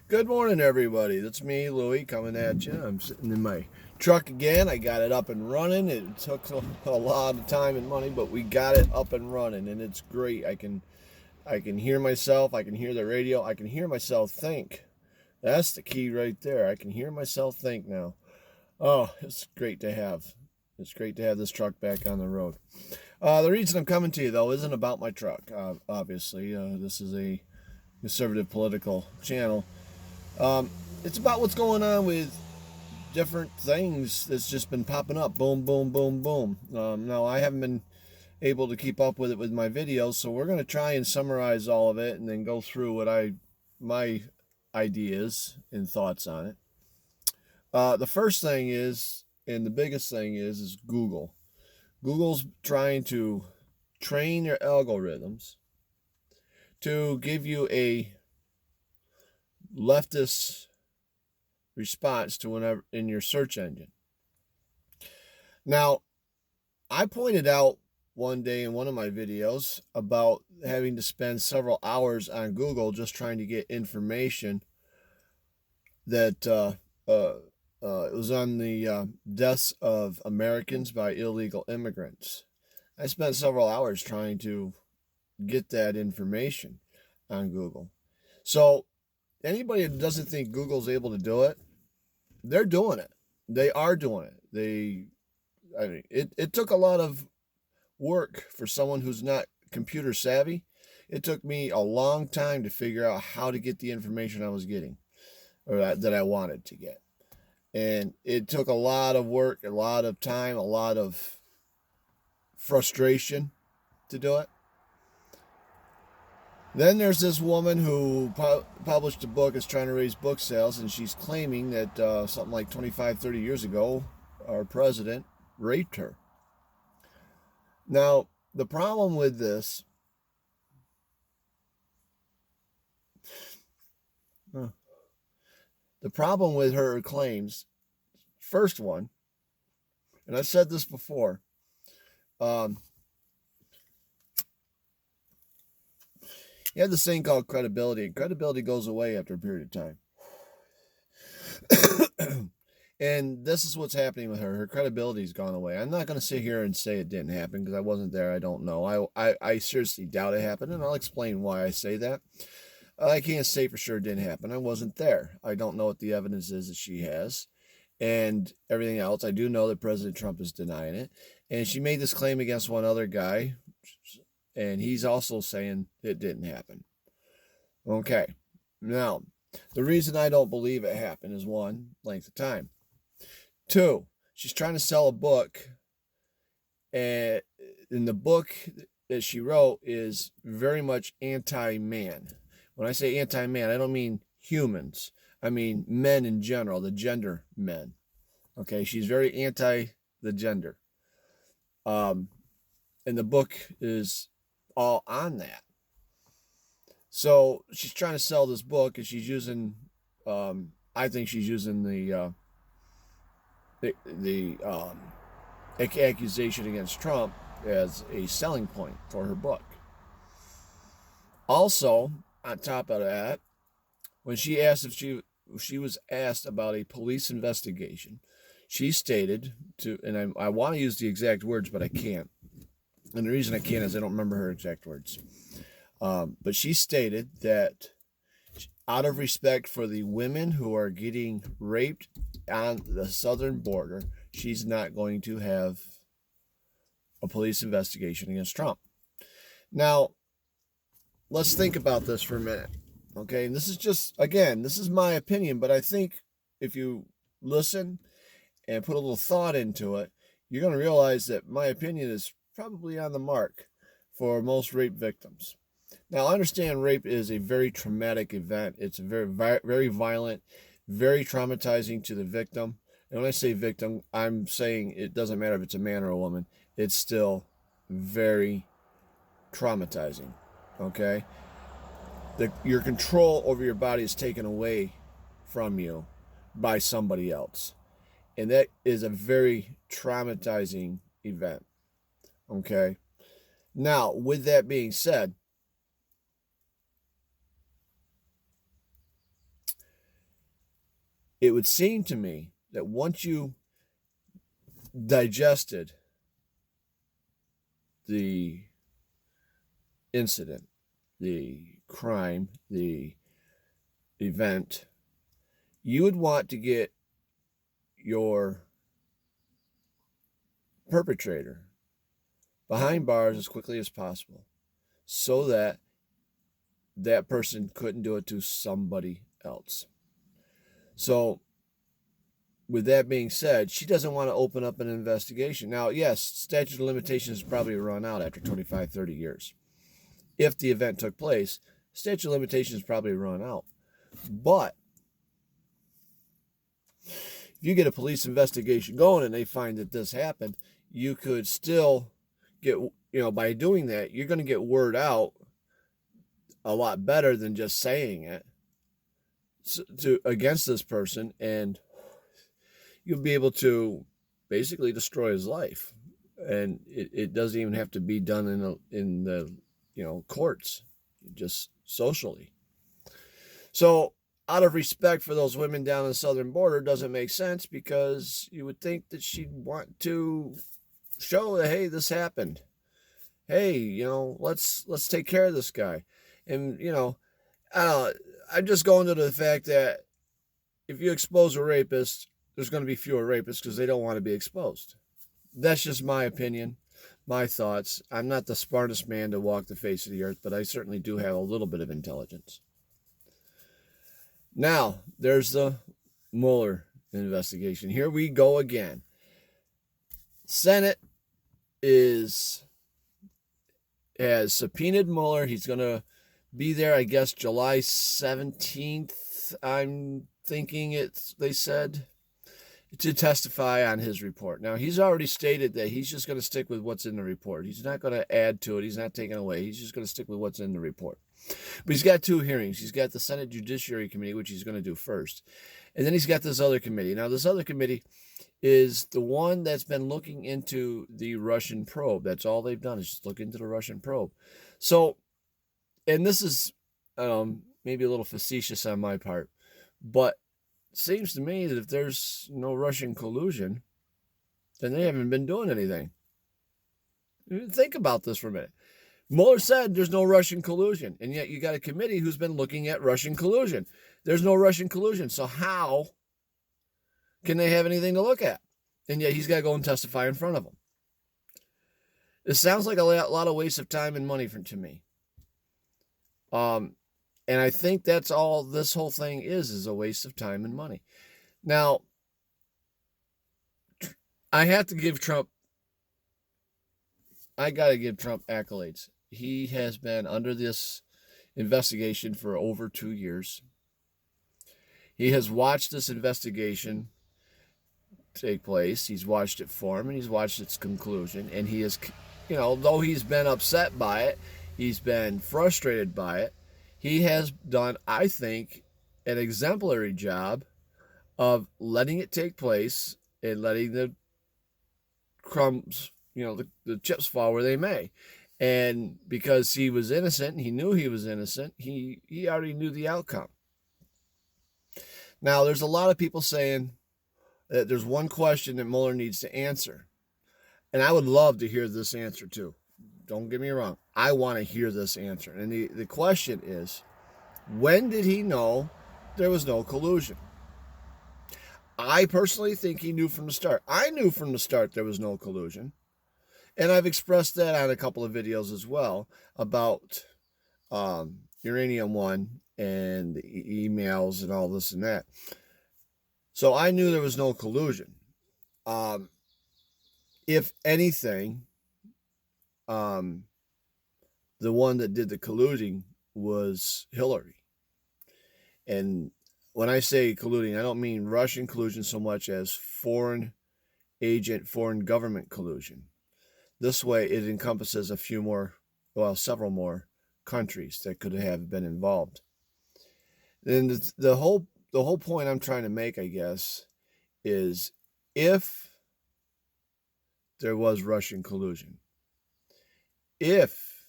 Good morning, everybody. That's me, Lewie, coming at you. I'm sitting in my truck again. I got it up and running. It took a lot of time and money, but we got it up and running, and it's great. I can hear myself. I can hear the radio. I can hear myself think. That's the key right there. I can hear myself think now. Oh, it's great to have. It's great to have this truck back on the road. The reason I'm coming to you, though, isn't about my truck. Obviously, this is a conservative political channel. It's about what's going on with different things that's just been popping up. Boom, boom, boom, boom. Now, I haven't been able to keep up with it with my videos, so we're going to try and summarize all of it and then go through my ideas and thoughts on it. The first thing is, and the biggest thing is Google. Google's trying to train your algorithms to give you a leftist response to whenever in your search engine. Now, I pointed out one day in one of my videos about having to spend several hours on Google just trying to get information that it was on the deaths of Americans by illegal immigrants. I spent several hours trying to get that information on Google. So anybody that doesn't think Google's able to do it, they're doing it. They are doing it. It took a lot of work for someone who's not computer savvy. It took me a long time to figure out how to get the information I was getting, or that I wanted to get. And it took a lot of work, a lot of time, a lot of frustration to do it. Then there's this woman who published a book, is trying to raise book sales, and she's claiming that something like 25, 30 years ago, our president raped her. Now, the problem with this, the problem with her claims, first one, and I've said this before, you have this thing called credibility, and credibility goes away after a period of time. And this is what's happening with her. Her credibility's gone away. I'm not going to sit here and say it didn't happen because I wasn't there. I don't know. I seriously doubt it happened, and I'll explain why I say that. I can't say for sure it didn't happen. I wasn't there. I don't know what the evidence is that she has and everything else. I do know that President Trump is denying it. And she made this claim against one other guy, and he's also saying it didn't happen. Okay. Now, the reason I don't believe it happened is, one, length of time. Two, she's trying to sell a book, and the book that she wrote is very much anti-man. When I say anti-man, I don't mean humans. I mean men in general, the gender men. Okay, she's very anti the gender. And the book is all on that. So she's trying to sell this book, and she's using, I think she's using the accusation against Trump as a selling point for her book. Also, on top of that, when she asked if she was asked about a police investigation, she stated to, and I want to use the exact words, but I can't. And the reason I can't is I don't remember her exact words. But she stated that out of respect for the women who are getting raped on the southern border, she's not going to have a police investigation against Trump. Now, let's think about this for a minute. Okay, and this is just, again, this is my opinion, but I think if you listen and put a little thought into it, you're going to realize that my opinion is probably on the mark for most rape victims. Now, I understand rape is a very traumatic event. It's a very violent, very traumatizing to the victim. And when I say victim, I'm saying it doesn't matter if it's a man or a woman. It's still very traumatizing, okay? Your control over your body is taken away from you by somebody else. And that is a very traumatizing event, okay? Now, with that being said, it would seem to me that once you digested the incident, the crime, the event, you would want to get your perpetrator behind bars as quickly as possible so that that person couldn't do it to somebody else. So, with that being said, she doesn't want to open up an investigation. Now, yes, statute of limitations probably run out after 25, 30 years. If the event took place, statute of limitations probably run out. But if you get a police investigation going and they find that this happened, you could still get, by doing that, you're going to get word out a lot better than just saying it against this person, and you'll be able to basically destroy his life. And it doesn't even have to be done in the courts, just socially. So out of respect for those women down on the southern border, doesn't make sense, because you would think that she'd want to show that, hey, this happened. Hey, let's take care of this guy. And, I'm just going to the fact that if you expose a rapist, there's going to be fewer rapists because they don't want to be exposed. That's just my opinion, my thoughts. I'm not the smartest man to walk the face of the earth, but I certainly do have a little bit of intelligence. Now, there's the Mueller investigation. Here we go again. Senate has subpoenaed Mueller. He's going to be there, I guess, July 17th, I'm thinking they said, to testify on his report. Now, he's already stated that he's just going to stick with what's in the report. He's not going to add to it. He's not taking away. He's just going to stick with what's in the report. But he's got two hearings. He's got the Senate Judiciary Committee, which he's going to do first. And then he's got this other committee. Now, this other committee is the one that's been looking into the Russian probe. That's all they've done, is just look into the Russian probe. So, and this is maybe a little facetious on my part, but it seems to me that if there's no Russian collusion, then they haven't been doing anything. Think about this for a minute. Mueller said there's no Russian collusion, and yet you got a committee who's been looking at Russian collusion. There's no Russian collusion, so how can they have anything to look at? And yet he's got to go and testify in front of them. It sounds like a lot of waste of time and money to me. And I think that's all this whole thing is a waste of time and money. Now, I got to give Trump accolades. He has been under this investigation for over 2 years. He has watched this investigation take place. He's watched it form, and he's watched its conclusion. And he is, though he's been upset by it, he's been frustrated by it, he has done, I think, an exemplary job of letting it take place and letting the crumbs, the chips fall where they may. And because he was innocent, and he knew he was innocent, he already knew the outcome. Now, there's a lot of people saying that there's one question that Mueller needs to answer. And I would love to hear this answer too. Don't get me wrong. I want to hear this answer. And the question is, when did he know there was no collusion? I personally think he knew from the start. I knew from the start there was no collusion. And I've expressed that on a couple of videos as well about Uranium One and the emails and all this and that. So I knew there was no collusion. If anything, the one that did the colluding was Hillary. And when I say colluding, I don't mean Russian collusion so much as foreign agent, foreign government collusion. This way, it encompasses several more countries that could have been involved. And the whole point I'm trying to make, I guess, is if there was Russian collusion, if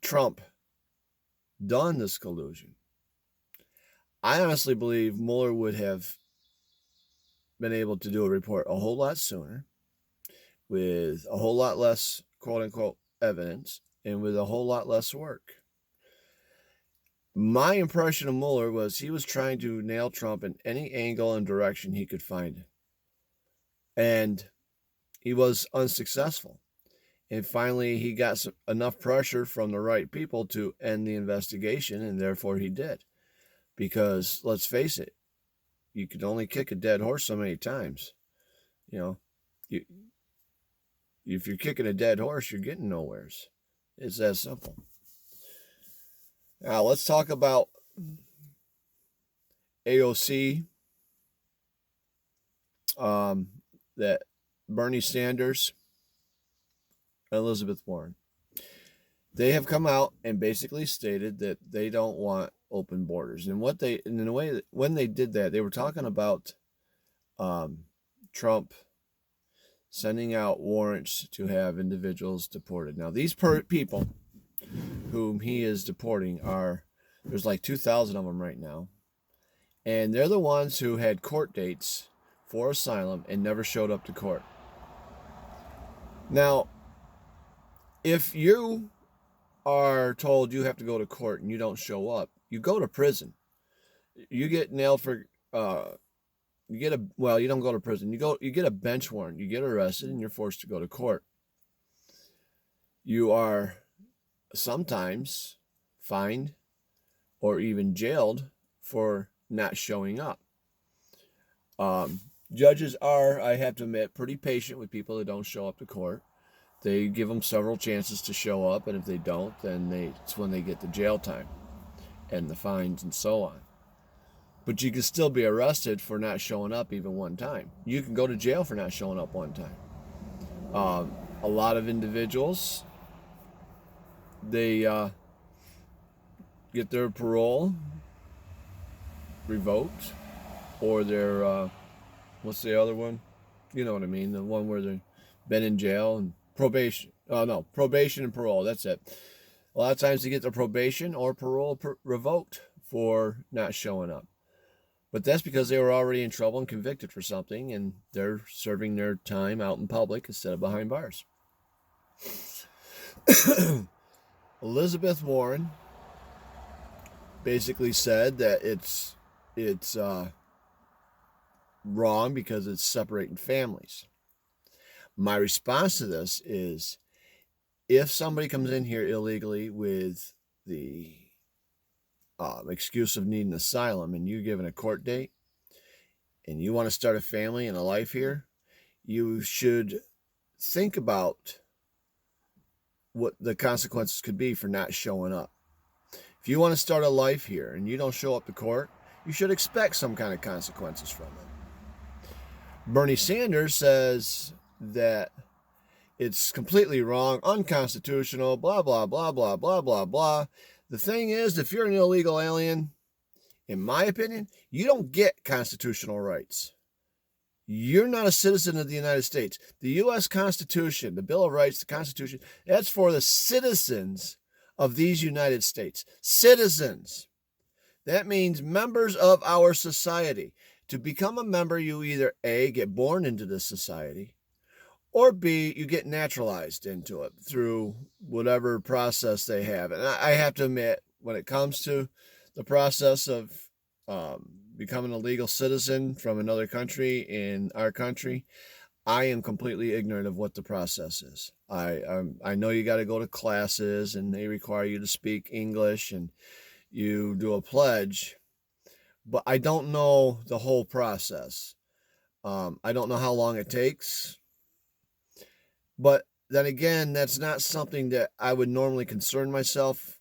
Trump done this collusion, I honestly believe Mueller would have been able to do a report a whole lot sooner with a whole lot less quote unquote evidence and with a whole lot less work. My impression of Mueller was he was trying to nail Trump in any angle and direction he could find. And he was unsuccessful. And finally, he got enough pressure from the right people to end the investigation, and therefore he did. Because let's face it, you can only kick a dead horse so many times. You know, you, if you're kicking a dead horse, you're getting nowheres. It's that simple. Now, let's talk about AOC, that Bernie Sanders, and Elizabeth Warren. They have come out and basically stated that they don't want open borders. And in a way, when they did that, they were talking about Trump sending out warrants to have individuals deported. Now, these people whom he is deporting there's like 2,000 of them right now. And they're the ones who had court dates for asylum and never showed up to court. Now, if you are told you have to go to court and you don't show up, you go to prison. You get nailed for you don't go to prison. You get a bench warrant. You get arrested and you're forced to go to court. You are sometimes fined or even jailed for not showing up. Judges are, I have to admit, pretty patient with people that don't show up to court. They give them several chances to show up, and if they don't, then it's when they get the jail time and the fines and so on. But you can still be arrested for not showing up even one time. You can go to jail for not showing up one time. A lot of individuals, they get their parole revoked, or their, what's the other one? You know what I mean, the one where they've been in jail and probation. Probation and parole, that's it. A lot of times they get their probation or parole revoked for not showing up. But that's because they were already in trouble and convicted for something, and they're serving their time out in public instead of behind bars. Elizabeth Warren basically said that it's wrong because it's separating families. My response to this is, if somebody comes in here illegally with the excuse of needing asylum and you're given a court date and you want to start a family and a life here, you should think about what the consequences could be for not showing up. If you want to start a life here and you don't show up to court, you should expect some kind of consequences from it. Bernie Sanders says that it's completely wrong, unconstitutional, blah, blah, blah, blah, blah, blah, blah. The thing is, if you're an illegal alien, in my opinion, you don't get constitutional rights. You're not a citizen of the United States. The U.S. Constitution, the Bill of Rights, the Constitution, that's for the citizens of these United States. Citizens. That means members of our society. To become a member, you either A, get born into this society, or B, you get naturalized into it through whatever process they have. And I have to admit, when it comes to the process of becoming a legal citizen from another country in our country, I am completely ignorant of what the process is. I know you got to go to classes and they require you to speak English and you do a pledge, but I don't know the whole process. I don't know how long it takes. But then again, that's not something that I would normally concern myself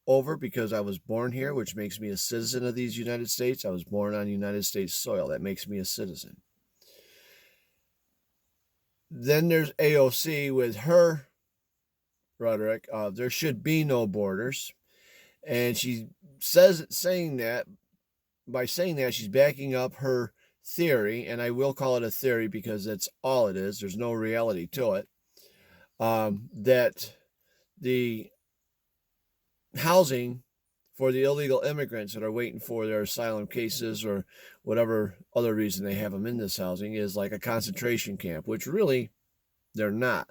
over because I was born here, which makes me a citizen of these United States. I was born on United States soil. That makes me a citizen. Then there's AOC with her rhetoric. There should be no borders. And she saying that, she's backing up her theory, and I will call it a theory because that's all it is. There's no reality to it. That the housing for the illegal immigrants that are waiting for their asylum cases or whatever other reason they have them in this housing is like a concentration camp, which really they're not.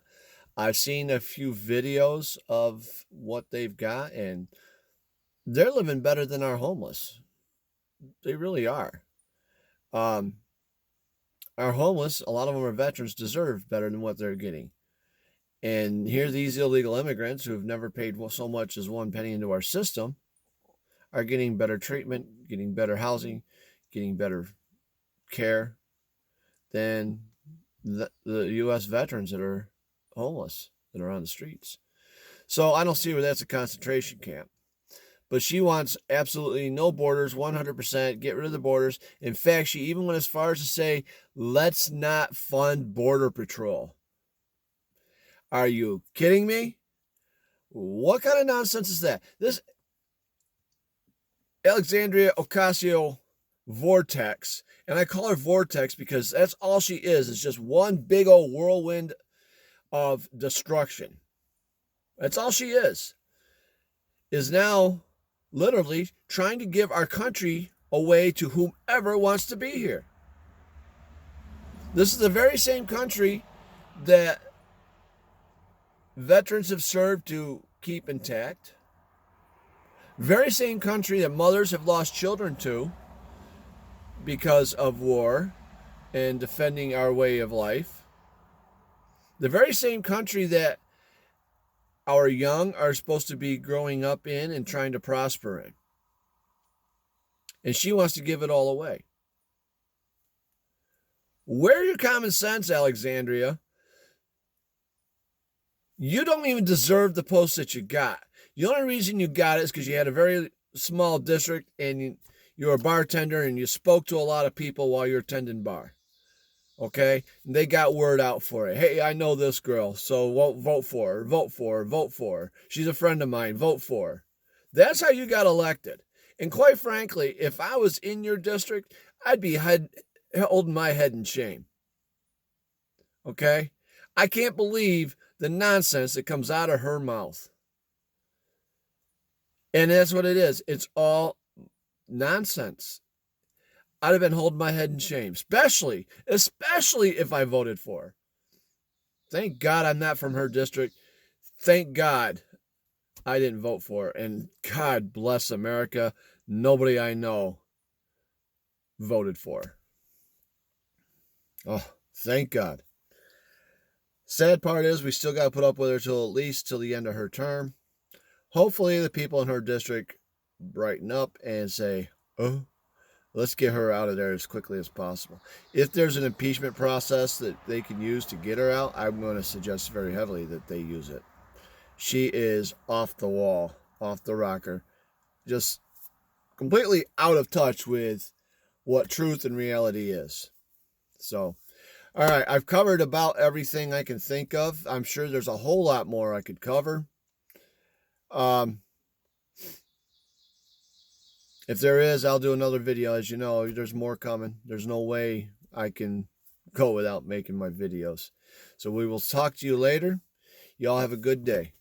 I've seen a few videos of what they've got, and they're living better than our homeless. They really are. Um, our homeless, a lot of them are veterans, deserve better than what they're getting. And here these illegal immigrants who have never paid so much as one penny into our system are getting better treatment, getting better housing, getting better care than the U.S. veterans that are homeless, that are on the streets. So I don't see where that's a concentration camp. But she wants absolutely no borders, 100%, get rid of the borders. In fact, she even went as far as to say, let's not fund Border Patrol. Are you kidding me? What kind of nonsense is that? This Alexandria Ocasio-Vortex, and I call her Vortex because that's all she is just one big old whirlwind of destruction. That's all she is now literally trying to give our country away to whomever wants to be here. This is the very same country that veterans have served to keep intact. Very same country that mothers have lost children to because of war and defending our way of life. The very same country that our young are supposed to be growing up in and trying to prosper in. And she wants to give it all away. Where's your common sense, Alexandria? You don't even deserve the post that you got. The only reason you got it is because you had a very small district and you're a bartender and you spoke to a lot of people while you're attending bar. Okay? And they got word out for it. Hey, I know this girl, so vote for her, vote for her, vote for her. She's a friend of mine, vote for her. That's how you got elected. And quite frankly, if I was in your district, I'd be holding my head in shame. Okay? I can't believe the nonsense that comes out of her mouth. And that's what it is. It's all nonsense. I'd have been holding my head in shame, especially if I voted for her. Thank God I'm not from her district. Thank God I didn't vote for her. And God bless America, nobody I know voted for her. Oh, thank God. Sad part is we still got to put up with her till the end of her term. Hopefully the people in her district brighten up and say, oh, let's get her out of there as quickly as possible. If there's an impeachment process that they can use to get her out, I'm going to suggest very heavily that they use it. She is off the wall, off the rocker, just completely out of touch with what truth and reality is. So, all right, I've covered about everything I can think of. I'm sure there's a whole lot more I could cover. If there is, I'll do another video. As you know, there's more coming. There's no way I can go without making my videos. So we will talk to you later. Y'all have a good day.